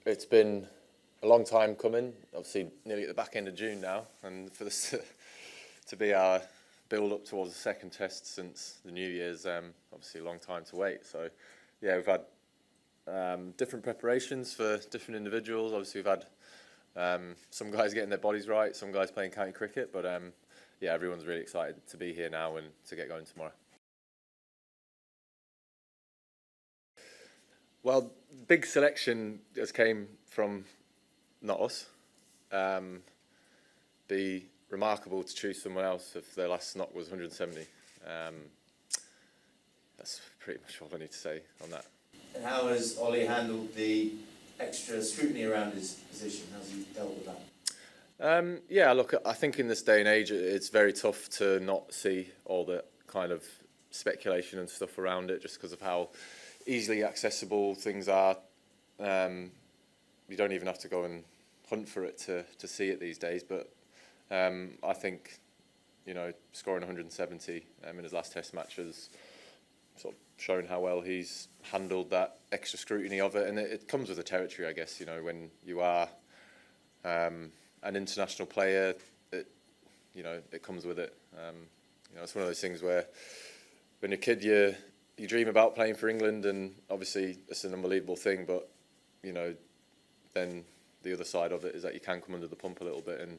it's been a long time coming. Obviously, nearly at the back end of June now, and for this to be our build up towards the second test since the New Year's, obviously a long time to wait. So, yeah, we've had different preparations for different individuals. Obviously, we've had some guys getting their bodies right, some guys playing county cricket, but yeah, everyone's really excited to be here now and to get going tomorrow. Well, big selection has came from not us. Be remarkable to choose someone else if their last knock was 170. That's pretty much all I need to say on that. And how has Ollie handled the extra scrutiny around his position? How's he dealt with that? Yeah, look, I think in this day and age, it's very tough to not see all the kind of speculation and stuff around it, just because of how easily accessible things are. You don't even have to go and hunt for it to see it these days. But I think, you know, scoring 170 in his last Test match has sort of shown how well he's handled that extra scrutiny of it, and it comes with the territory, I guess. You know, when you are an international player, it comes with it. You know, it's one of those things where when you're a kid, you dream about playing for England, and obviously it's an unbelievable thing, but you know, then the other side of it is that you can come under the pump a little bit, and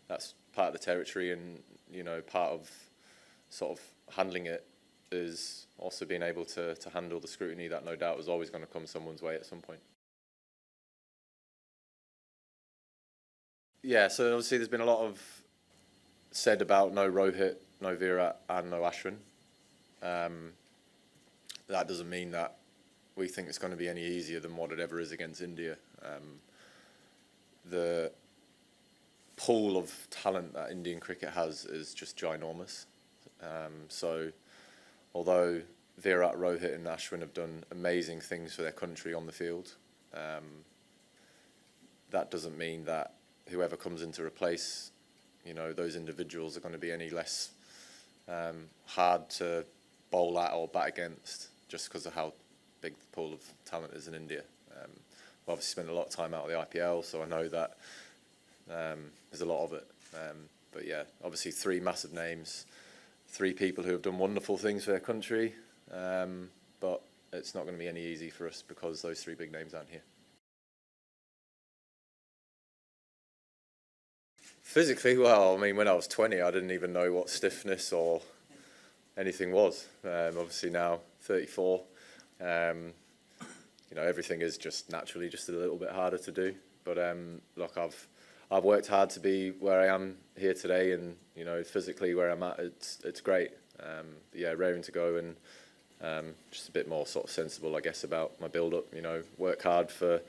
that's part of the territory. And you know, part of sort of handling it is also being able to handle the scrutiny that no doubt is always going to come someone's way at some point. Yeah, so obviously there's been a lot of said about no Rohit, no Virat and no Ashwin. That doesn't mean that we think it's going to be any easier than what it ever is against India. The pool of talent that Indian cricket has is just ginormous. So although Virat, Rohit and Ashwin have done amazing things for their country on the field, that doesn't mean that whoever comes in to replace, you know, those individuals are going to be any less hard to bowl at or bat against, just because of how big the pool of talent is in India. I've obviously spent a lot of time out of the IPL, so I know that there's a lot of it. But yeah, obviously three massive names, three people who have done wonderful things for their country, but it's not going to be any easy for us because those three big names aren't here. Physically, well, I mean, when I was 20, I didn't even know what stiffness or anything was. Obviously now, 34, you know, everything is just naturally just a little bit harder to do. But look, I've worked hard to be where I am here today, and you know, physically where I'm at, it's great. Yeah, raring to go, and just a bit more sort of sensible, I guess, about my build-up. You know, work hard for,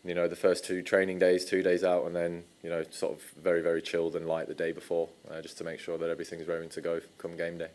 you know, the first 2 training days, 2 days out, and then, you know, sort of very, very chilled and light the day before, just to make sure that everything's raring to go come game day.